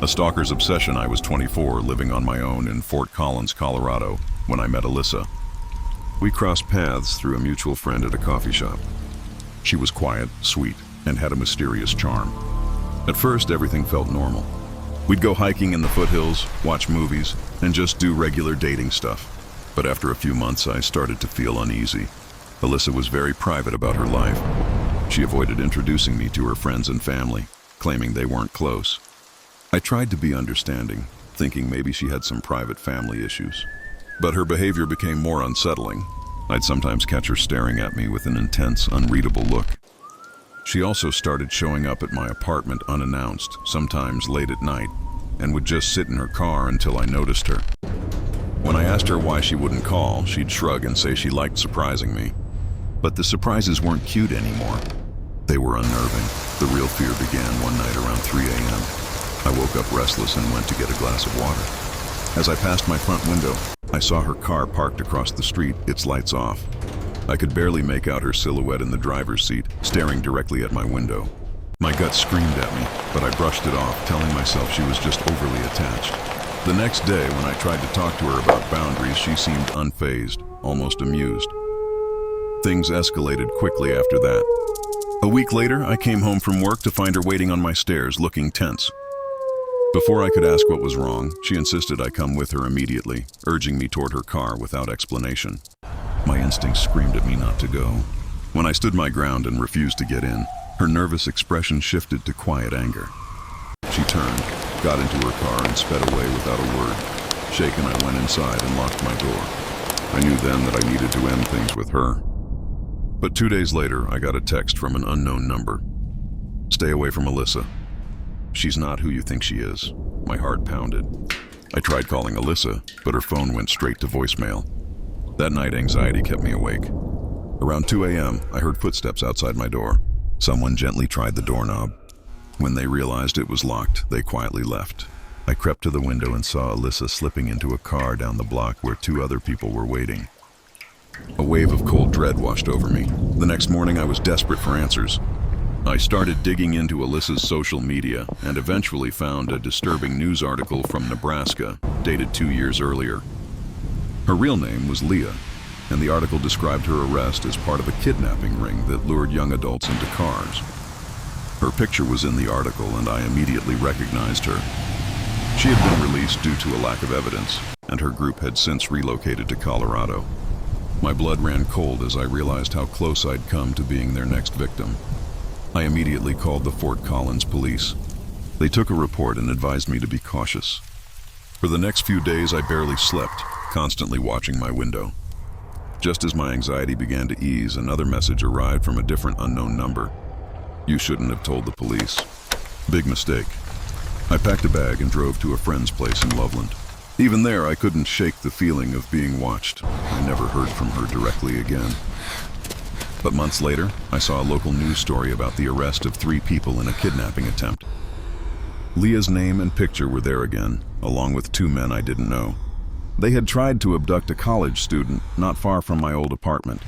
A stalker's obsession. I was 24, living on my own in Fort Collins, Colorado, when I met Alyssa. We crossed paths through a mutual friend at a coffee shop. She was quiet, sweet, and had a mysterious charm. At first, everything felt normal. We'd go hiking in the foothills, watch movies, and just do regular dating stuff. But after a few months, I started to feel uneasy. Alyssa was very private about her life. She avoided introducing me to her friends and family, claiming they weren't close. I tried to be understanding, thinking maybe she had some private family issues. But her behavior became more unsettling. I'd sometimes catch her staring at me with an intense, unreadable look. She also started showing up at my apartment unannounced, sometimes late at night, and would just sit in her car until I noticed her. When I asked her why she wouldn't call, she'd shrug and say she liked surprising me. But the surprises weren't cute anymore. They were unnerving. The real fear began one night around 3 a.m. I woke up restless and went to get a glass of water. As I passed my front window, I saw her car parked across the street, its lights off. I could barely make out her silhouette in the driver's seat, staring directly at my window. My gut screamed at me, but I brushed it off, telling myself she was just overly attached. The next day, when I tried to talk to her about boundaries, she seemed unfazed, almost amused. Things escalated quickly after that. A week later, I came home from work to find her waiting on my stairs, looking tense. Before I could ask what was wrong, she insisted I come with her immediately, urging me toward her car without explanation. My instincts screamed at me not to go. When I stood my ground and refused to get in, her nervous expression shifted to quiet anger. She turned, got into her car, and sped away without a word. Shaken, I went inside and locked my door. I knew then that I needed to end things with her. But 2 days later, I got a text from an unknown number. "Stay away from Alyssa. She's not who you think she is." My heart pounded. I tried calling Alyssa, but her phone went straight to voicemail. That night, anxiety kept me awake. Around 2 a.m., I heard footsteps outside my door. Someone gently tried the doorknob. When they realized it was locked, they quietly left. I crept to the window and saw Alyssa slipping into a car down the block where 2 other people were waiting. A wave of cold dread washed over me. The next morning, I was desperate for answers. I started digging into Alyssa's social media and eventually found a disturbing news article from Nebraska, dated 2 years earlier. Her real name was Leah, and the article described her arrest as part of a kidnapping ring that lured young adults into cars. Her picture was in the article, and I immediately recognized her. She had been released due to a lack of evidence, and her group had since relocated to Colorado. My blood ran cold as I realized how close I'd come to being their next victim. I immediately called the Fort Collins police. They took a report and advised me to be cautious. For the next few days, I barely slept, constantly watching my window. Just as my anxiety began to ease, another message arrived from a different unknown number. "You shouldn't have told the police." Big mistake. I packed a bag and drove to a friend's place in Loveland. Even there, I couldn't shake the feeling of being watched. I never heard from her directly again. But months later, I saw a local news story about the arrest of 3 people in a kidnapping attempt. Leah's name and picture were there again, along with 2 men I didn't know. They had tried to abduct a college student not far from my old apartment.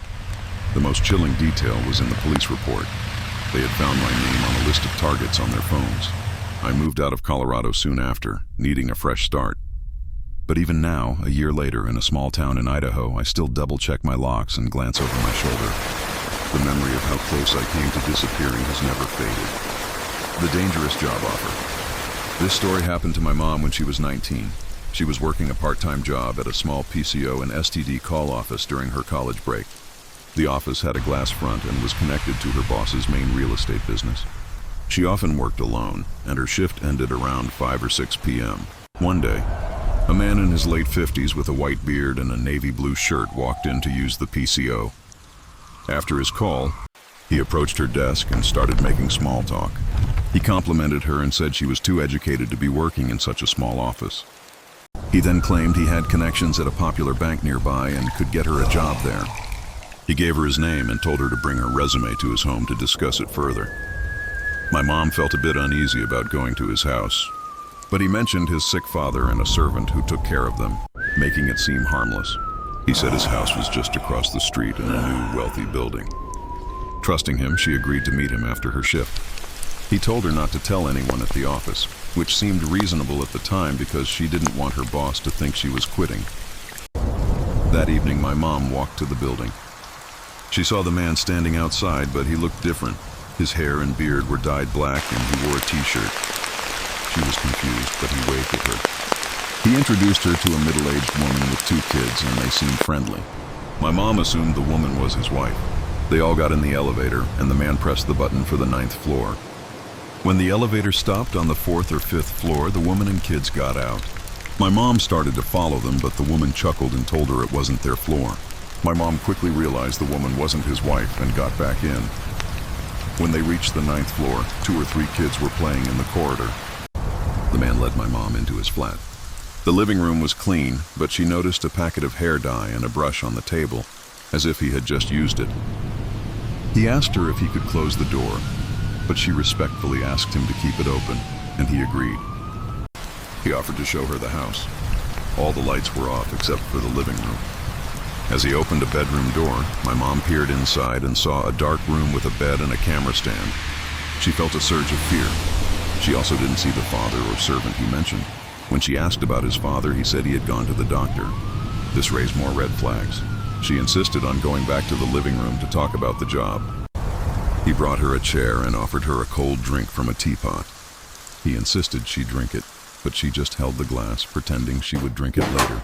The most chilling detail was in the police report. They had found my name on a list of targets on their phones. I moved out of Colorado soon after, needing a fresh start. But even now, a year later, in a small town in Idaho, I still double-check my locks and glance over my shoulder. The memory of how close I came to disappearing has never faded. The dangerous job offer. This story happened to my mom when she was 19. She was working a part-time job at a small PCO and STD call office during her college break. The office had a glass front and was connected to her boss's main real estate business. She often worked alone, and her shift ended around 5 or 6 p.m. One day, a man in his late 50s with a white beard and a navy blue shirt walked in to use the PCO. After his call, he approached her desk and started making small talk. He complimented her and said she was too educated to be working in such a small office. He then claimed he had connections at a popular bank nearby and could get her a job there. He gave her his name and told her to bring her resume to his home to discuss it further. My mom felt a bit uneasy about going to his house, but he mentioned his sick father and a servant who took care of them, making it seem harmless. He said his house was just across the street in a new, wealthy building. Trusting him, she agreed to meet him after her shift. He told her not to tell anyone at the office, which seemed reasonable at the time because she didn't want her boss to think she was quitting. That evening, my mom walked to the building. She saw the man standing outside, but he looked different. His hair and beard were dyed black and he wore a t-shirt. She was confused, but he waved at her. He introduced her to a middle-aged woman with 2 kids, and they seemed friendly. My mom assumed the woman was his wife. They all got in the elevator, and the man pressed the button for the 9th floor. When the elevator stopped on the 4th or 5th floor, the woman and kids got out. My mom started to follow them, but the woman chuckled and told her it wasn't their floor. My mom quickly realized the woman wasn't his wife and got back in. When they reached the 9th floor, 2 or 3 kids were playing in the corridor. The man led my mom into his flat. The living room was clean, but she noticed a packet of hair dye and a brush on the table, as if he had just used it. He asked her if he could close the door, but she respectfully asked him to keep it open, and he agreed. He offered to show her the house. All the lights were off except for the living room. As he opened a bedroom door, my mom peered inside and saw a dark room with a bed and a camera stand. She felt a surge of fear. She also didn't see the father or servant he mentioned. When she asked about his father, he said he had gone to the doctor. This raised more red flags. She insisted on going back to the living room to talk about the job. He brought her a chair and offered her a cold drink from a teapot. He insisted she drink it, but she just held the glass, pretending she would drink it later.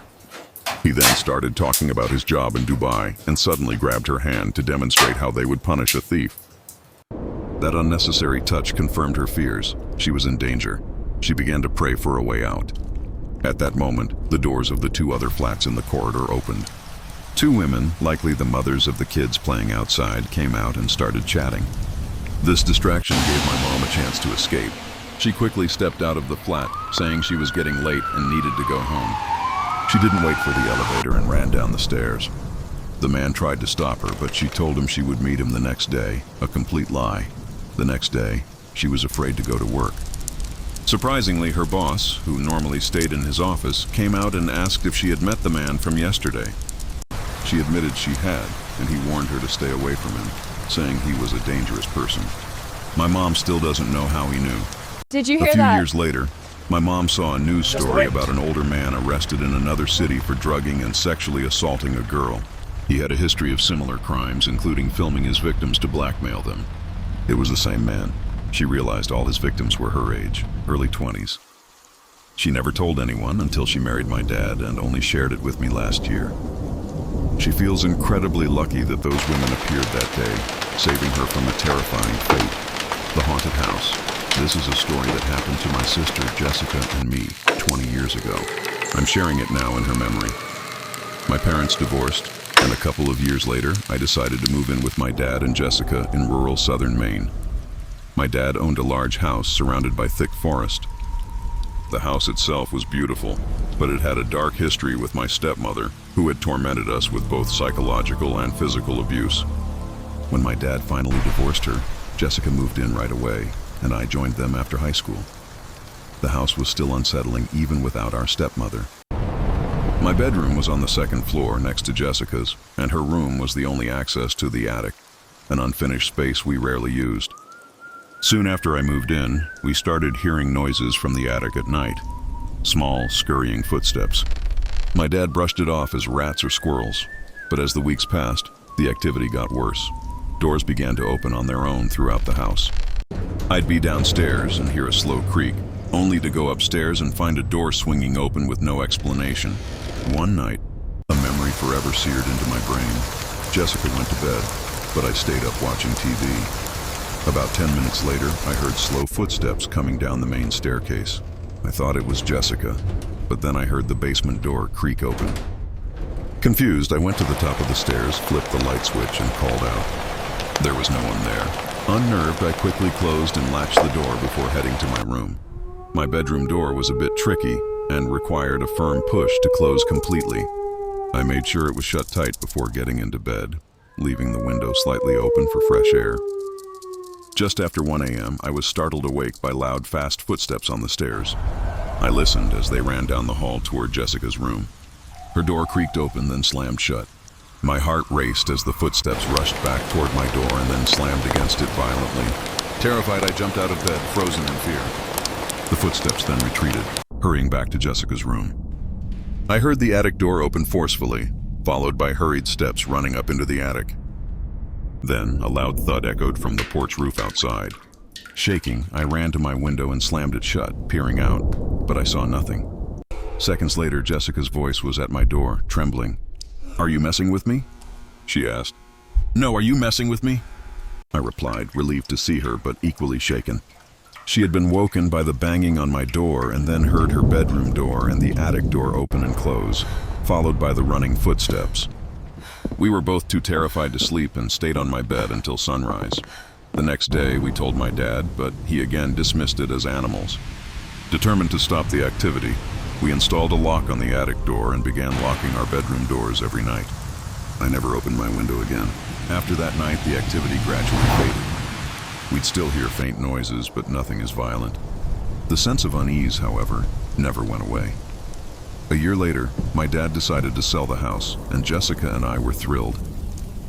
He then started talking about his job in Dubai and suddenly grabbed her hand to demonstrate how they would punish a thief. That unnecessary touch confirmed her fears. She was in danger. She began to pray for a way out. At that moment, the doors of the 2 other flats in the corridor opened. 2 women, likely the mothers of the kids playing outside, came out and started chatting. This distraction gave my mom a chance to escape. She quickly stepped out of the flat, saying she was getting late and needed to go home. She didn't wait for the elevator and ran down the stairs. The man tried to stop her, but she told him she would meet him the next day, a complete lie. The next day, she was afraid to go to work. Surprisingly, her boss, who normally stayed in his office, came out and asked if she had met the man from yesterday. She admitted she had, and he warned her to stay away from him, saying he was a dangerous person. My mom still doesn't know how he knew. Did you hear that? A few years later, my mom saw a news story about an older man arrested in another city for drugging and sexually assaulting a girl. He had a history of similar crimes, including filming his victims to blackmail them. It was the same man. She realized all his victims were her age, early 20s. She never told anyone until she married my dad and only shared it with me last year. She feels incredibly lucky that those women appeared that day, saving her from a terrifying fate. The haunted house. This is a story that happened to my sister Jessica and me 20 years ago. I'm sharing it now in her memory. My parents divorced, and a couple of years later, I decided to move in with my dad and Jessica in rural southern Maine. My dad owned a large house surrounded by thick forest. The house itself was beautiful, but it had a dark history with my stepmother, who had tormented us with both psychological and physical abuse. When my dad finally divorced her, Jessica moved in right away, and I joined them after high school. The house was still unsettling even without our stepmother. My bedroom was on the 2nd floor next to Jessica's, and her room was the only access to the attic, an unfinished space we rarely used. Soon after I moved in, we started hearing noises from the attic at night. Small, scurrying footsteps. My dad brushed it off as rats or squirrels, but as the weeks passed, the activity got worse. Doors began to open on their own throughout the house. I'd be downstairs and hear a slow creak, only to go upstairs and find a door swinging open with no explanation. One night, a memory forever seared into my brain. Jessica went to bed, but I stayed up watching TV. About 10 minutes later, I heard slow footsteps coming down the main staircase. I thought it was Jessica, but then I heard the basement door creak open. Confused, I went to the top of the stairs, flipped the light switch, and called out. There was no one there. Unnerved, I quickly closed and latched the door before heading to my room. My bedroom door was a bit tricky and required a firm push to close completely. I made sure it was shut tight before getting into bed, leaving the window slightly open for fresh air. Just after 1 a.m., I was startled awake by loud, fast footsteps on the stairs. I listened as they ran down the hall toward Jessica's room. Her door creaked open, then slammed shut. My heart raced as the footsteps rushed back toward my door and then slammed against it violently. Terrified, I jumped out of bed, frozen in fear. The footsteps then retreated, hurrying back to Jessica's room. I heard the attic door open forcefully, followed by hurried steps running up into the attic. Then, a loud thud echoed from the porch roof outside. Shaking, I ran to my window and slammed it shut, peering out, but I saw nothing. Seconds later, Jessica's voice was at my door, trembling. "Are you messing with me?" she asked. "No, are you messing with me?" I replied, relieved to see her, but equally shaken. She had been woken by the banging on my door and then heard her bedroom door and the attic door open and close, followed by the running footsteps. We were both too terrified to sleep and stayed on my bed until sunrise. The next day, we told my dad, but he again dismissed it as animals. Determined to stop the activity, we installed a lock on the attic door and began locking our bedroom doors every night. I never opened my window again. After that night, the activity gradually faded. We'd still hear faint noises, but nothing as violent. The sense of unease, however, never went away. A year later, my dad decided to sell the house, and Jessica and I were thrilled.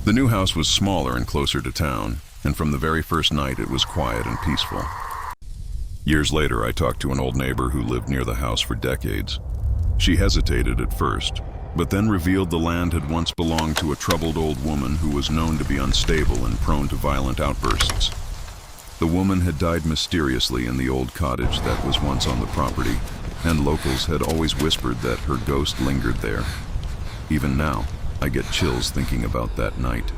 The new house was smaller and closer to town, and from the very first night it was quiet and peaceful. Years later, I talked to an old neighbor who lived near the house for decades. She hesitated at first, but then revealed the land had once belonged to a troubled old woman who was known to be unstable and prone to violent outbursts. The woman had died mysteriously in the old cottage that was once on the property, and locals had always whispered that her ghost lingered there. Even now, I get chills thinking about that night.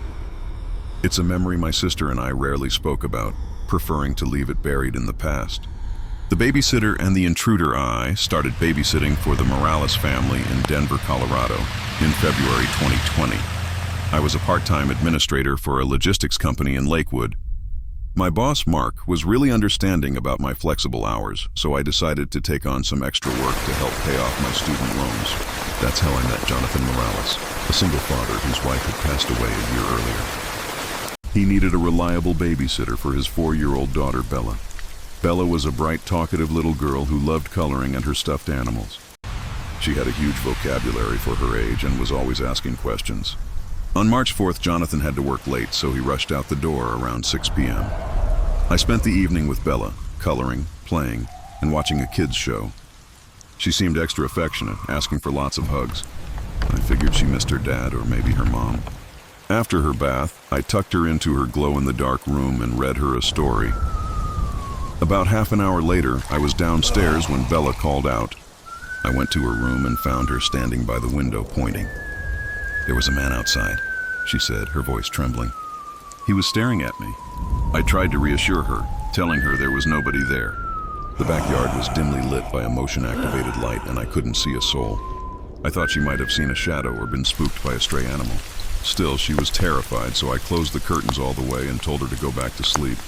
It's a memory my sister and I rarely spoke about, preferring to leave it buried in the past. The babysitter and the intruder I started babysitting for the Morales family in Denver, Colorado, in February 2020. I was a part-time administrator for a logistics company in Lakewood. My boss, Mark, was really understanding about my flexible hours, so I decided to take on some extra work to help pay off my student loans. That's how I met Jonathan Morales, a single father whose wife had passed away a year earlier. He needed a reliable babysitter for his 4-year-old daughter, Bella. Bella was a bright, talkative little girl who loved coloring and her stuffed animals. She had a huge vocabulary for her age and was always asking questions. On March 4th, Jonathan had to work late, so he rushed out the door around 6 p.m. I spent the evening with Bella, coloring, playing, and watching a kids' show. She seemed extra affectionate, asking for lots of hugs. I figured she missed her dad or maybe her mom. After her bath, I tucked her into her glow-in-the-dark room and read her a story. About half an hour later, I was downstairs when Bella called out. I went to her room and found her standing by the window, pointing. "There was a man outside," she said, her voice trembling. "He was staring at me." I tried to reassure her, telling her there was nobody there. The backyard was dimly lit by a motion-activated light, and I couldn't see a soul. I thought she might have seen a shadow or been spooked by a stray animal. Still, she was terrified, so I closed the curtains all the way and told her to go back to sleep.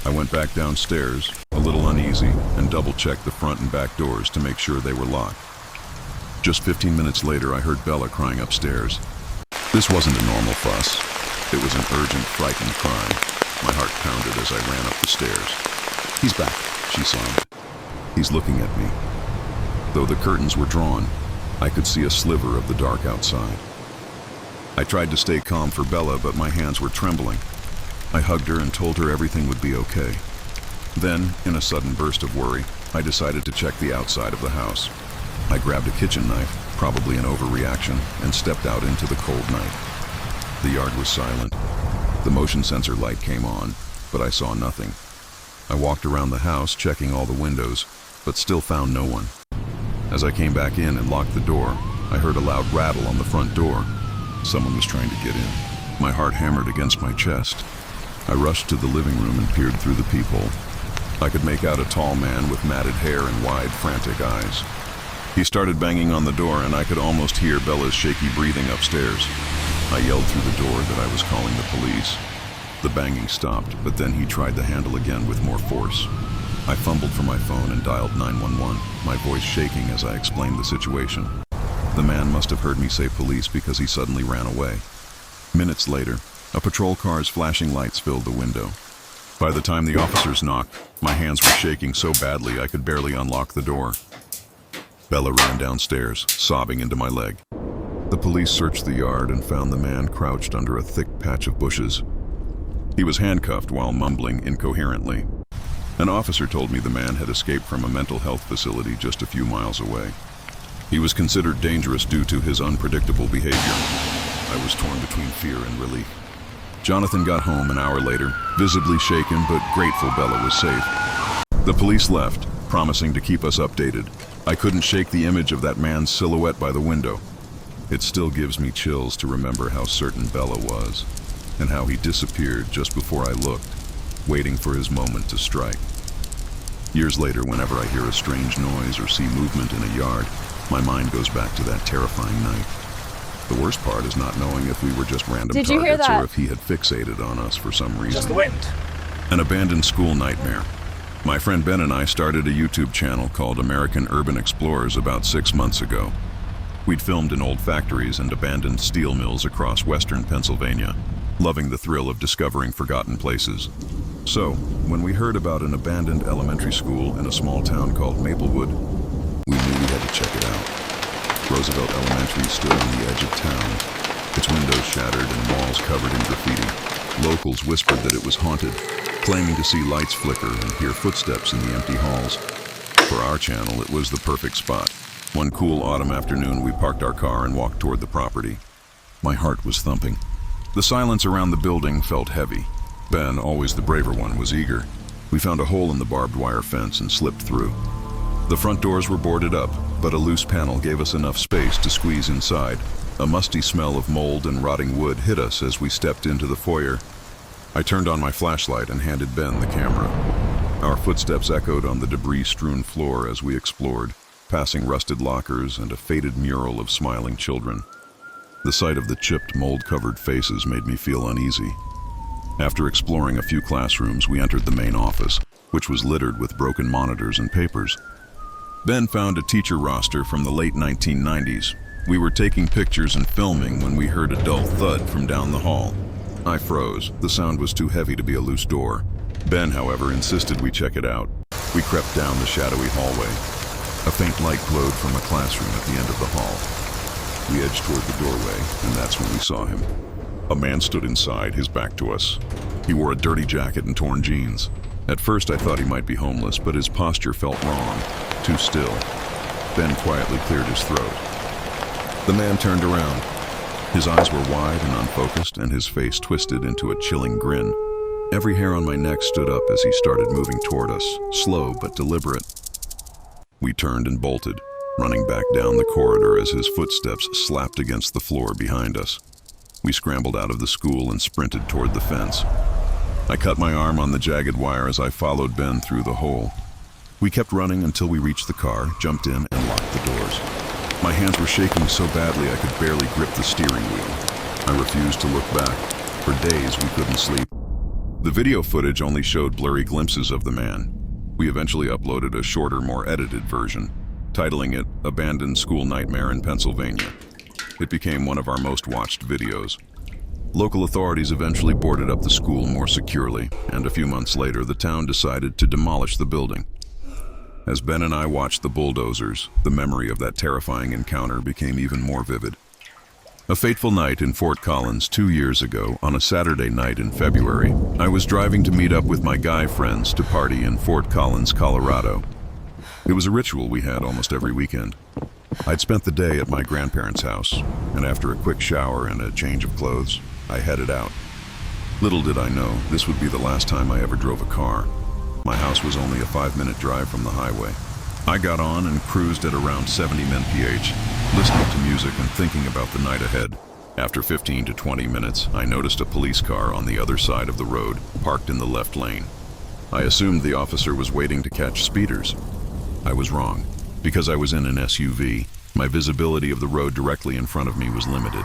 I went back downstairs, a little uneasy, and double-checked the front and back doors to make sure they were locked. Just 15 minutes later, I heard Bella crying upstairs. This wasn't a normal fuss. It was an urgent, frightened cry. My heart pounded as I ran up the stairs. "He's back," she sobbed. "He's looking at me." Though the curtains were drawn, I could see a sliver of the dark outside. I tried to stay calm for Bella, but my hands were trembling. I hugged her and told her everything would be okay. Then, in a sudden burst of worry, I decided to check the outside of the house. I grabbed a kitchen knife, probably an overreaction, and stepped out into the cold night. The yard was silent. The motion sensor light came on, but I saw nothing. I walked around the house, checking all the windows, but still found no one. As I came back in and locked the door, I heard a loud rattle on the front door. Someone was trying to get in. My heart hammered against my chest. I rushed to the living room and peered through the peephole. I could make out a tall man with matted hair and wide, frantic eyes. He started banging on the door, and I could almost hear Bella's shaky breathing upstairs. I yelled through the door that I was calling the police. The banging stopped, but then he tried the handle again with more force. I fumbled for my phone and dialed 911, my voice shaking as I explained the situation. The man must have heard me say police because he suddenly ran away. Minutes later, a patrol car's flashing lights filled the window. By the time the officers knocked, my hands were shaking so badly I could barely unlock the door. Bella ran downstairs, sobbing into my leg. The police searched the yard and found the man crouched under a thick patch of bushes. He was handcuffed while mumbling incoherently. An officer told me the man had escaped from a mental health facility just a few miles away. He was considered dangerous due to his unpredictable behavior. I was torn between fear and relief. Jonathan got home an hour later, visibly shaken but grateful Bella was safe. The police left, promising to keep us updated. I couldn't shake the image of that man's silhouette by the window. It still gives me chills to remember how certain Bella was, and how he disappeared just before I looked, waiting for his moment to strike. Years later, whenever I hear a strange noise or see movement in a yard, my mind goes back to that terrifying night. The worst part is not knowing if we were just random targets or if he had fixated on us for some reason. Just the wind. An abandoned school nightmare. My friend Ben and I started a YouTube channel called American Urban Explorers about 6 months ago. We'd filmed in old factories and abandoned steel mills across western Pennsylvania, loving the thrill of discovering forgotten places. So, when we heard about an abandoned elementary school in a small town called Maplewood, we knew we had to check it out. Roosevelt Elementary stood on the edge of town, its windows shattered and walls covered in graffiti. Locals whispered that it was haunted, claiming to see lights flicker and hear footsteps in the empty halls. For our channel, it was the perfect spot. One cool autumn afternoon, we parked our car and walked toward the property. My heart was thumping. The silence around the building felt heavy. Ben, always the braver one, was eager. We found a hole in the barbed wire fence and slipped through. The front doors were boarded up, but a loose panel gave us enough space to squeeze inside. A musty smell of mold and rotting wood hit us as we stepped into the foyer. I turned on my flashlight and handed Ben the camera. Our footsteps echoed on the debris-strewn floor as we explored, passing rusted lockers and a faded mural of smiling children. The sight of the chipped, mold-covered faces made me feel uneasy. After exploring a few classrooms, we entered the main office, which was littered with broken monitors and papers. Ben found a teacher roster from the late 1990s. We were taking pictures and filming when we heard a dull thud from down the hall. I froze. The sound was too heavy to be a loose door. Ben, however, insisted we check it out. We crept down the shadowy hallway. A faint light glowed from a classroom at the end of the hall. We edged toward the doorway, and that's when we saw him. A man stood inside, his back to us. He wore a dirty jacket and torn jeans. At first I thought he might be homeless, but his posture felt wrong, too still. Ben quietly cleared his throat. The man turned around. His eyes were wide and unfocused, and his face twisted into a chilling grin. Every hair on my neck stood up as he started moving toward us, slow but deliberate. We turned and bolted, running back down the corridor as his footsteps slapped against the floor behind us. We scrambled out of the school and sprinted toward the fence. I cut my arm on the jagged wire as I followed Ben through the hole. We kept running until we reached the car, jumped in, and locked the doors. My hands were shaking so badly I could barely grip the steering wheel. I refused to look back. For days we couldn't sleep. The video footage only showed blurry glimpses of the man. We eventually uploaded a shorter, more edited version, titling it Abandoned School Nightmare in Pennsylvania. It became one of our most watched videos. Local authorities eventually boarded up the school more securely, and a few months later the town decided to demolish the building. As Ben and I watched the bulldozers, the memory of that terrifying encounter became even more vivid. A fateful night in Fort Collins 2 years ago, on a Saturday night in February, I was driving to meet up with my guy friends to party in Fort Collins, Colorado. It was a ritual we had almost every weekend. I'd spent the day at my grandparents' house, and after a quick shower and a change of clothes, I headed out. Little did I know, this would be the last time I ever drove a car. My house was only a 5-minute drive from the highway. I got on and cruised at around 70 mph, listening to music and thinking about the night ahead. After 15 to 20 minutes, I noticed a police car on the other side of the road, parked in the left lane. I assumed the officer was waiting to catch speeders. I was wrong. Because I was in an SUV, my visibility of the road directly in front of me was limited.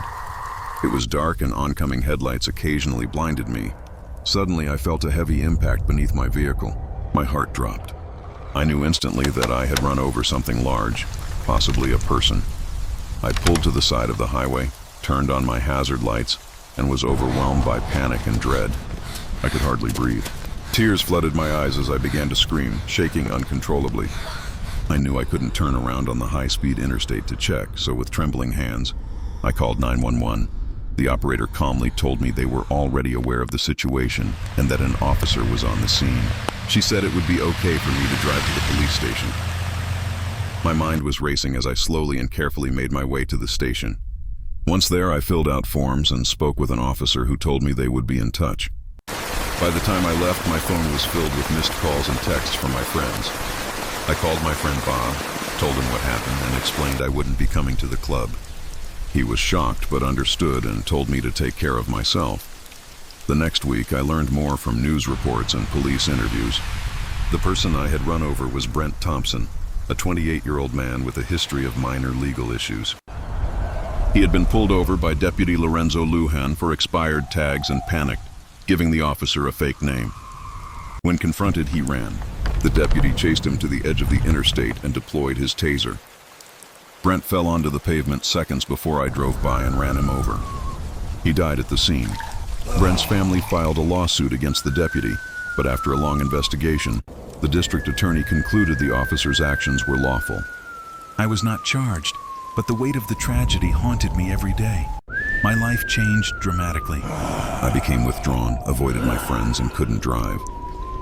It was dark and oncoming headlights occasionally blinded me. Suddenly, I felt a heavy impact beneath my vehicle. My heart dropped. I knew instantly that I had run over something large, possibly a person. I pulled to the side of the highway, turned on my hazard lights, and was overwhelmed by panic and dread. I could hardly breathe. Tears flooded my eyes as I began to scream, shaking uncontrollably. I knew I couldn't turn around on the high-speed interstate to check, so with trembling hands, I called 911. The operator calmly told me they were already aware of the situation and that an officer was on the scene. She said it would be okay for me to drive to the police station. My mind was racing as I slowly and carefully made my way to the station. Once there, I filled out forms and spoke with an officer who told me they would be in touch. By the time I left, my phone was filled with missed calls and texts from my friends. I called my friend Bob, told him what happened, and explained I wouldn't be coming to the club. He was shocked but understood and told me to take care of myself. The next week, I learned more from news reports and police interviews. The person I had run over was Brent Thompson, a 28-year-old man with a history of minor legal issues. He had been pulled over by Deputy Lorenzo Lujan for expired tags and panicked, giving the officer a fake name. When confronted, he ran. The deputy chased him to the edge of the interstate and deployed his taser. Brent fell onto the pavement seconds before I drove by and ran him over. He died at the scene. Brent's family filed a lawsuit against the deputy, but after a long investigation, the district attorney concluded the officer's actions were lawful. I was not charged, but the weight of the tragedy haunted me every day. My life changed dramatically. I became withdrawn, avoided my friends, and couldn't drive.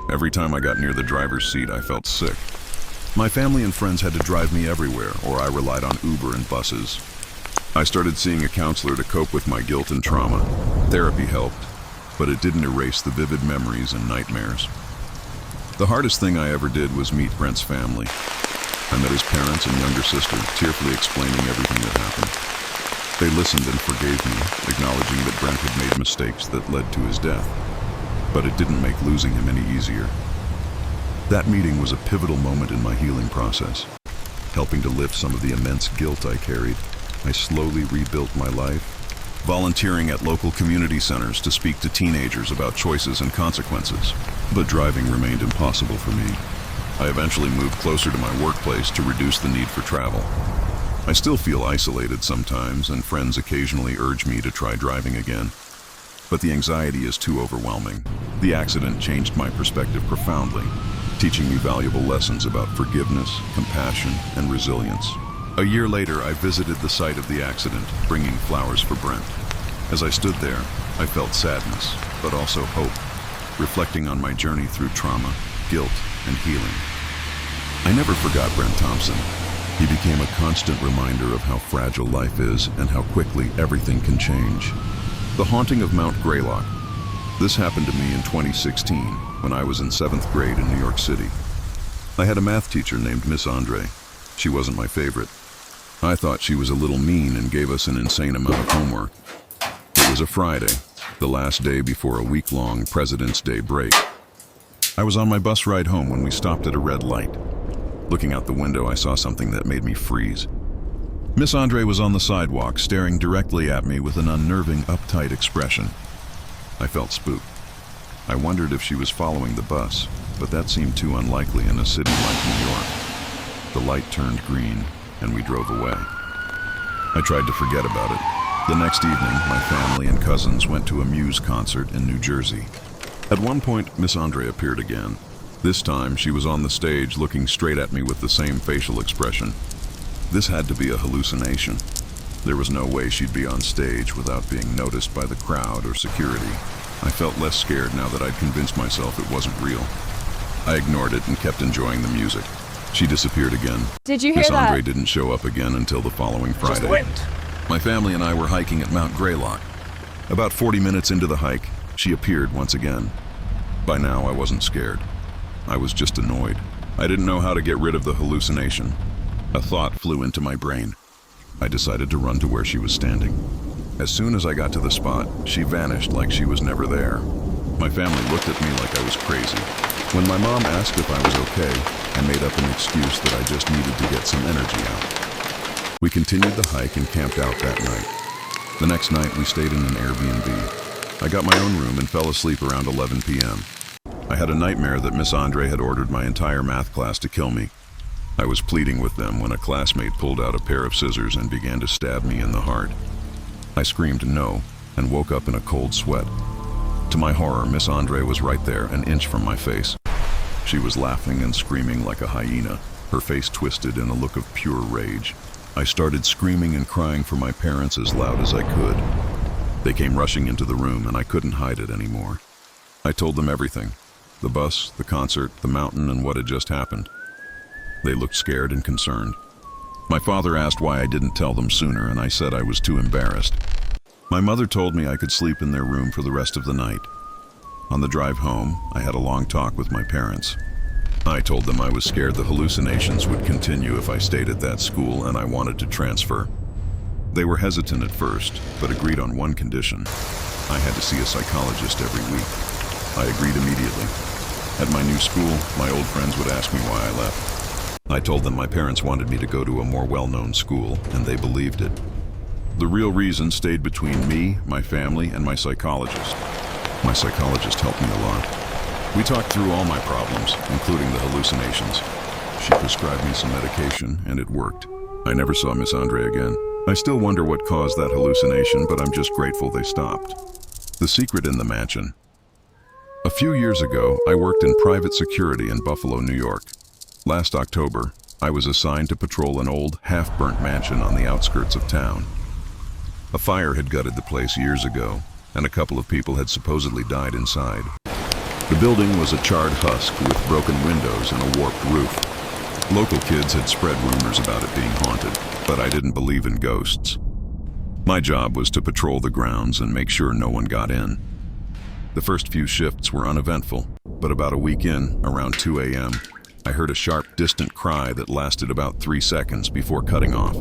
Every time I got near the driver's seat, I felt sick. My family and friends had to drive me everywhere, or I relied on Uber and buses. I started seeing a counselor to cope with my guilt and trauma. Therapy helped, but it didn't erase the vivid memories and nightmares. The hardest thing I ever did was meet Brent's family. I met his parents and younger sister, tearfully explaining everything that happened. They listened and forgave me, acknowledging that Brent had made mistakes that led to his death. But it didn't make losing him any easier. That meeting was a pivotal moment in my healing process. Helping to lift some of the immense guilt I carried, I slowly rebuilt my life, volunteering at local community centers to speak to teenagers about choices and consequences. But driving remained impossible for me. I eventually moved closer to my workplace to reduce the need for travel. I still feel isolated sometimes, and friends occasionally urge me to try driving again. But the anxiety is too overwhelming. The accident changed my perspective profoundly, teaching me valuable lessons about forgiveness, compassion, and resilience. A year later, I visited the site of the accident, bringing flowers for Brent. As I stood there, I felt sadness, but also hope, reflecting on my journey through trauma, guilt, and healing. I never forgot Brent Thompson. He became a constant reminder of how fragile life is and how quickly everything can change. The haunting of Mount Greylock. This happened to me in 2016 when I was in 7th grade in New York City. I had a math teacher named Miss Andre. She wasn't my favorite. I thought she was a little mean and gave us an insane amount of homework. It was a Friday, the last day before a week-long President's Day break. I was on my bus ride home when we stopped at a red light. Looking out the window, I saw something that made me freeze. Miss Andre was on the sidewalk, staring directly at me with an unnerving, uptight expression. I felt spooked. I wondered if she was following the bus, but that seemed too unlikely in a city like New York. The light turned green, and we drove away. I tried to forget about it. The next evening, my family and cousins went to a Muse concert in New Jersey. At one point, Miss Andre appeared again. This time, she was on the stage looking straight at me with the same facial expression. This had to be a hallucination. There was no way she'd be on stage without being noticed by the crowd or security. I felt less scared now that I'd convinced myself it wasn't real. I ignored it and kept enjoying the music. She disappeared again. Did you hear Miss that? Andre didn't show up again until the following Friday. Just wait. My family and I were hiking at Mount Greylock. About 40 minutes into the hike, she appeared once again. By now, I wasn't scared. I was just annoyed. I didn't know how to get rid of the hallucination. A thought flew into my brain. I decided to run to where she was standing. As soon as I got to the spot, she vanished like she was never there. My family looked at me like I was crazy. When my mom asked if I was okay, I made up an excuse that I just needed to get some energy out. We continued the hike and camped out that night. The next night, we stayed in an Airbnb. I got my own room and fell asleep around 11 p.m. I had a nightmare that Miss Andre had ordered my entire math class to kill me. I was pleading with them when a classmate pulled out a pair of scissors and began to stab me in the heart. I screamed no and woke up in a cold sweat. To my horror, Miss Andre was right there, an inch from my face. She was laughing and screaming like a hyena, her face twisted in a look of pure rage. I started screaming and crying for my parents as loud as I could. They came rushing into the room and I couldn't hide it anymore. I told them everything. The bus, the concert, the mountain, and what had just happened. They looked scared and concerned. My father asked why I didn't tell them sooner, and I said I was too embarrassed. My mother told me I could sleep in their room for the rest of the night. On the drive home, I had a long talk with my parents. I told them I was scared the hallucinations would continue if I stayed at that school and I wanted to transfer. They were hesitant at first, but agreed on one condition. I had to see a psychologist every week. I agreed immediately. At my new school, my old friends would ask me why I left. I told them my parents wanted me to go to a more well-known school, and they believed it. The real reason stayed between me, my family, and my psychologist. My psychologist helped me a lot. We talked through all my problems, including the hallucinations. She prescribed me some medication, and it worked. I never saw Miss Andre again. I still wonder what caused that hallucination, but I'm just grateful they stopped. The secret in the mansion. A few years ago, I worked in private security in Buffalo, New York. Last October, I was assigned to patrol an old, half-burnt mansion on the outskirts of town. A fire had gutted the place years ago, and a couple of people had supposedly died inside. The building was a charred husk with broken windows and a warped roof. Local kids had spread rumors about it being haunted, but I didn't believe in ghosts. My job was to patrol the grounds and make sure no one got in. The first few shifts were uneventful, but about a week in, around 2 a.m., I heard a sharp, distant cry that lasted about 3 seconds before cutting off.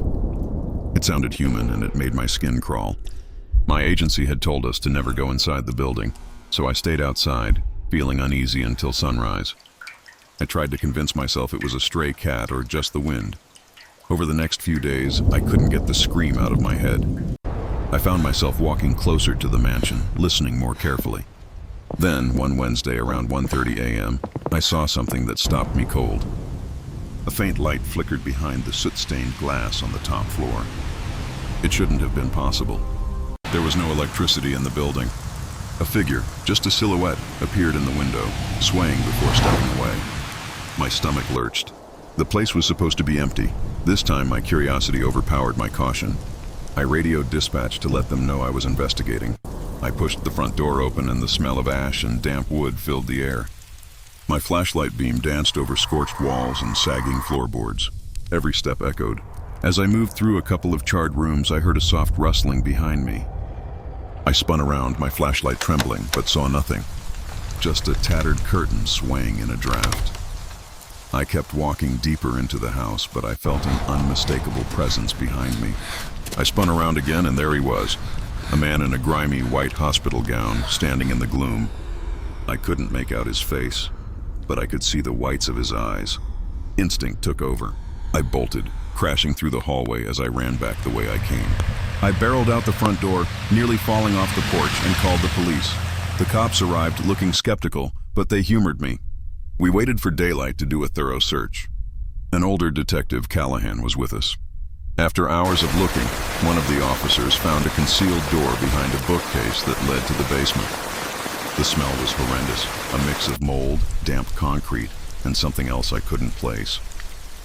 It sounded human and it made my skin crawl. My agency had told us to never go inside the building, so I stayed outside, feeling uneasy until sunrise. I tried to convince myself it was a stray cat or just the wind. Over the next few days, I couldn't get the scream out of my head. I found myself walking closer to the mansion, listening more carefully. Then, one Wednesday around 1:30 a.m., I saw something that stopped me cold. A faint light flickered behind the soot-stained glass on the top floor. It shouldn't have been possible. There was no electricity in the building. A figure, just a silhouette, appeared in the window, swaying before stepping away. My stomach lurched. The place was supposed to be empty. This time, my curiosity overpowered my caution. I radioed dispatch to let them know I was investigating. I pushed the front door open and the smell of ash and damp wood filled the air. My flashlight beam danced over scorched walls and sagging floorboards. Every step echoed. As I moved through a couple of charred rooms, I heard a soft rustling behind me. I spun around, my flashlight trembling, but saw nothing. Just a tattered curtain swaying in a draft. I kept walking deeper into the house, but I felt an unmistakable presence behind me. I spun around again, and there he was, a man in a grimy white hospital gown, standing in the gloom. I couldn't make out his face, but I could see the whites of his eyes. Instinct took over. I bolted, crashing through the hallway as I ran back the way I came. I barreled out the front door, nearly falling off the porch, and called the police. The cops arrived looking skeptical, but they humored me. We waited for daylight to do a thorough search. An older detective, Callahan, was with us. After hours of looking, one of the officers found a concealed door behind a bookcase that led to the basement. The smell was horrendous, a mix of mold, damp concrete, and something else I couldn't place.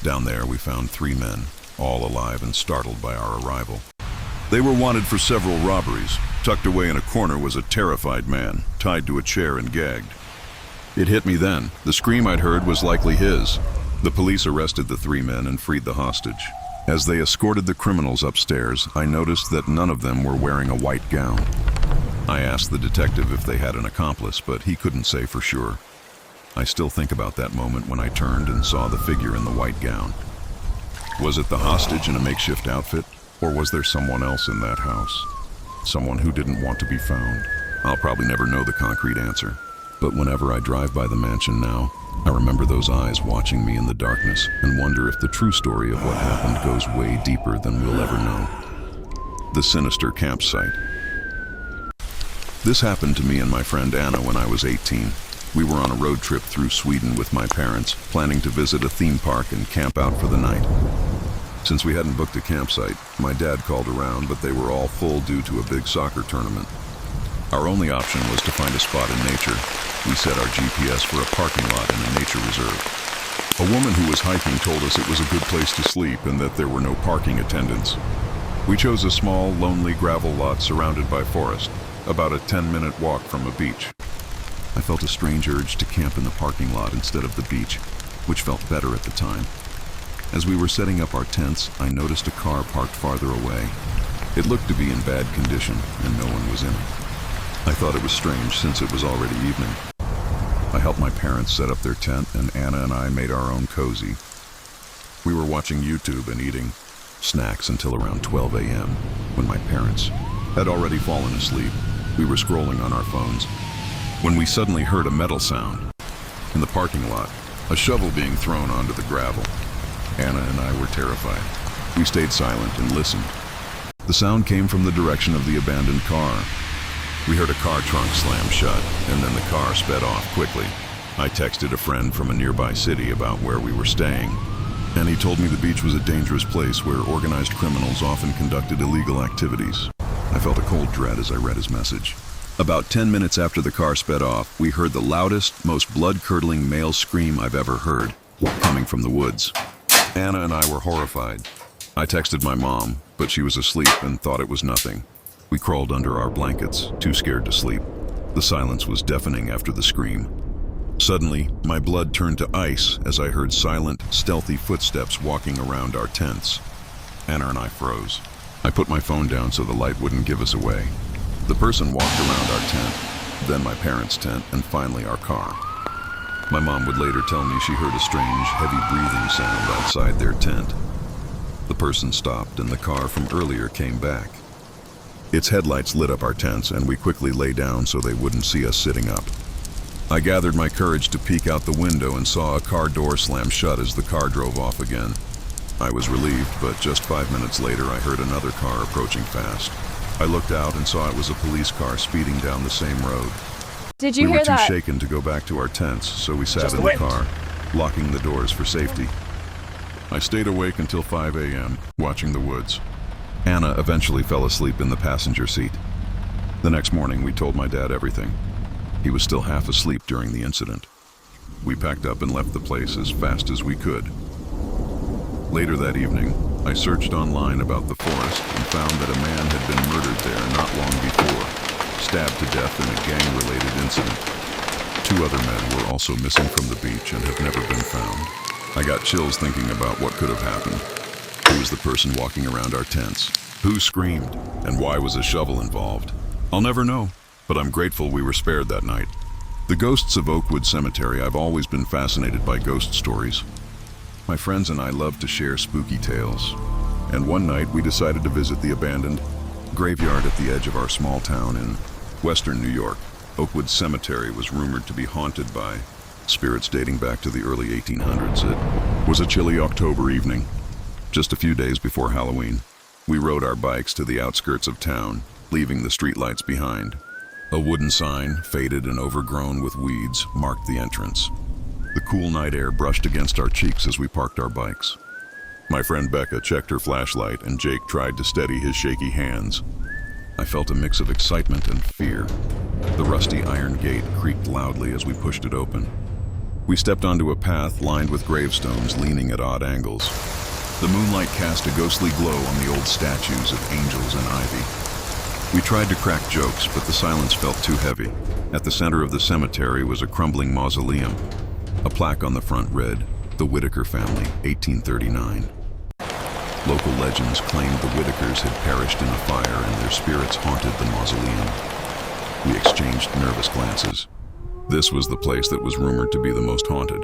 Down there we found 3 men, all alive and startled by our arrival. They were wanted for several robberies. Tucked away in a corner was a terrified man, tied to a chair and gagged. It hit me then. The scream I'd heard was likely his. The police arrested the 3 men and freed the hostage. As they escorted the criminals upstairs, I noticed that none of them were wearing a white gown. I asked the detective if they had an accomplice, but he couldn't say for sure. I still think about that moment when I turned and saw the figure in the white gown. Was it the hostage in a makeshift outfit, or was there someone else in that house? Someone who didn't want to be found? I'll probably never know the concrete answer. But whenever I drive by the mansion now, I remember those eyes watching me in the darkness and wonder if the true story of what happened goes way deeper than we'll ever know. The sinister campsite. This happened to me and my friend Anna when I was 18. We were on a road trip through Sweden with my parents, planning to visit a theme park and camp out for the night. Since we hadn't booked a campsite, my dad called around, but they were all full due to a big soccer tournament. Our only option was to find a spot in nature. We set our GPS for a parking lot in a nature reserve. A woman who was hiking told us it was a good place to sleep and that there were no parking attendants. We chose a small, lonely gravel lot surrounded by forest, about a 10-minute walk from a beach. I felt a strange urge to camp in the parking lot instead of the beach, which felt better at the time. As we were setting up our tents, I noticed a car parked farther away. It looked to be in bad condition, and no one was in it. I thought it was strange since it was already evening. I helped my parents set up their tent, and Anna and I made our own cozy. We were watching YouTube and eating snacks until around 12 a.m. when my parents had already fallen asleep. We were scrolling on our phones when we suddenly heard a metal sound. In the parking lot, a shovel being thrown onto the gravel. Anna and I were terrified. We stayed silent and listened. The sound came from the direction of the abandoned car. We heard a car trunk slam shut, and then the car sped off quickly. I texted a friend from a nearby city about where we were staying, and he told me the beach was a dangerous place where organized criminals often conducted illegal activities. I felt a cold dread as I read his message. About 10 minutes after the car sped off, we heard the loudest, most blood-curdling male scream I've ever heard, coming from the woods. Anna and I were horrified. I texted my mom, but she was asleep and thought it was nothing. We crawled under our blankets, too scared to sleep. The silence was deafening after the scream. Suddenly, my blood turned to ice as I heard silent, stealthy footsteps walking around our tents. Anna and I froze. I put my phone down so the light wouldn't give us away. The person walked around our tent, then my parents' tent, and finally our car. My mom would later tell me she heard a strange, heavy breathing sound outside their tent. The person stopped and the car from earlier came back. Its headlights lit up our tents, and we quickly lay down so they wouldn't see us sitting up. I gathered my courage to peek out the window and saw a car door slam shut as the car drove off again. I was relieved, but just 5 minutes later I heard another car approaching fast. I looked out and saw it was a police car speeding down the same road. Did you We hear were too that? shaken to go back to our tents, so we sat Just in the the car, locking the doors for safety. I stayed awake until 5 a.m., watching the woods. Anna eventually fell asleep in the passenger seat. The next morning, we told my dad everything. He was still half asleep during the incident. We packed up and left the place as fast as we could. Later that evening, I searched online about the forest and found that a man had been murdered there not long before, stabbed to death in a gang-related incident. 2 other men were also missing from the beach and have never been found. I got chills thinking about what could have happened. Who was the person walking around our tents? Who screamed? And why was a shovel involved? I'll never know, but I'm grateful we were spared that night. The ghosts of Oakwood Cemetery. I've always been fascinated by ghost stories. My friends and I love to share spooky tales, and one night we decided to visit the abandoned graveyard at the edge of our small town in western New York. Oakwood Cemetery was rumored to be haunted by spirits dating back to the early 1800s. It was a chilly October evening, just a few days before Halloween. We rode our bikes to the outskirts of town, leaving the streetlights behind. A wooden sign, faded and overgrown with weeds, marked the entrance. The cool night air brushed against our cheeks as we parked our bikes. My friend Becca checked her flashlight, and Jake tried to steady his shaky hands. I felt a mix of excitement and fear. The rusty iron gate creaked loudly as we pushed it open. We stepped onto a path lined with gravestones leaning at odd angles. The moonlight cast a ghostly glow on the old statues of angels and ivy. We tried to crack jokes, but the silence felt too heavy. At the center of the cemetery was a crumbling mausoleum. A plaque on the front read, "The Whitaker Family, 1839. Local legends claimed the Whitakers had perished in a fire and their spirits haunted the mausoleum. We exchanged nervous glances. This was the place that was rumored to be the most haunted.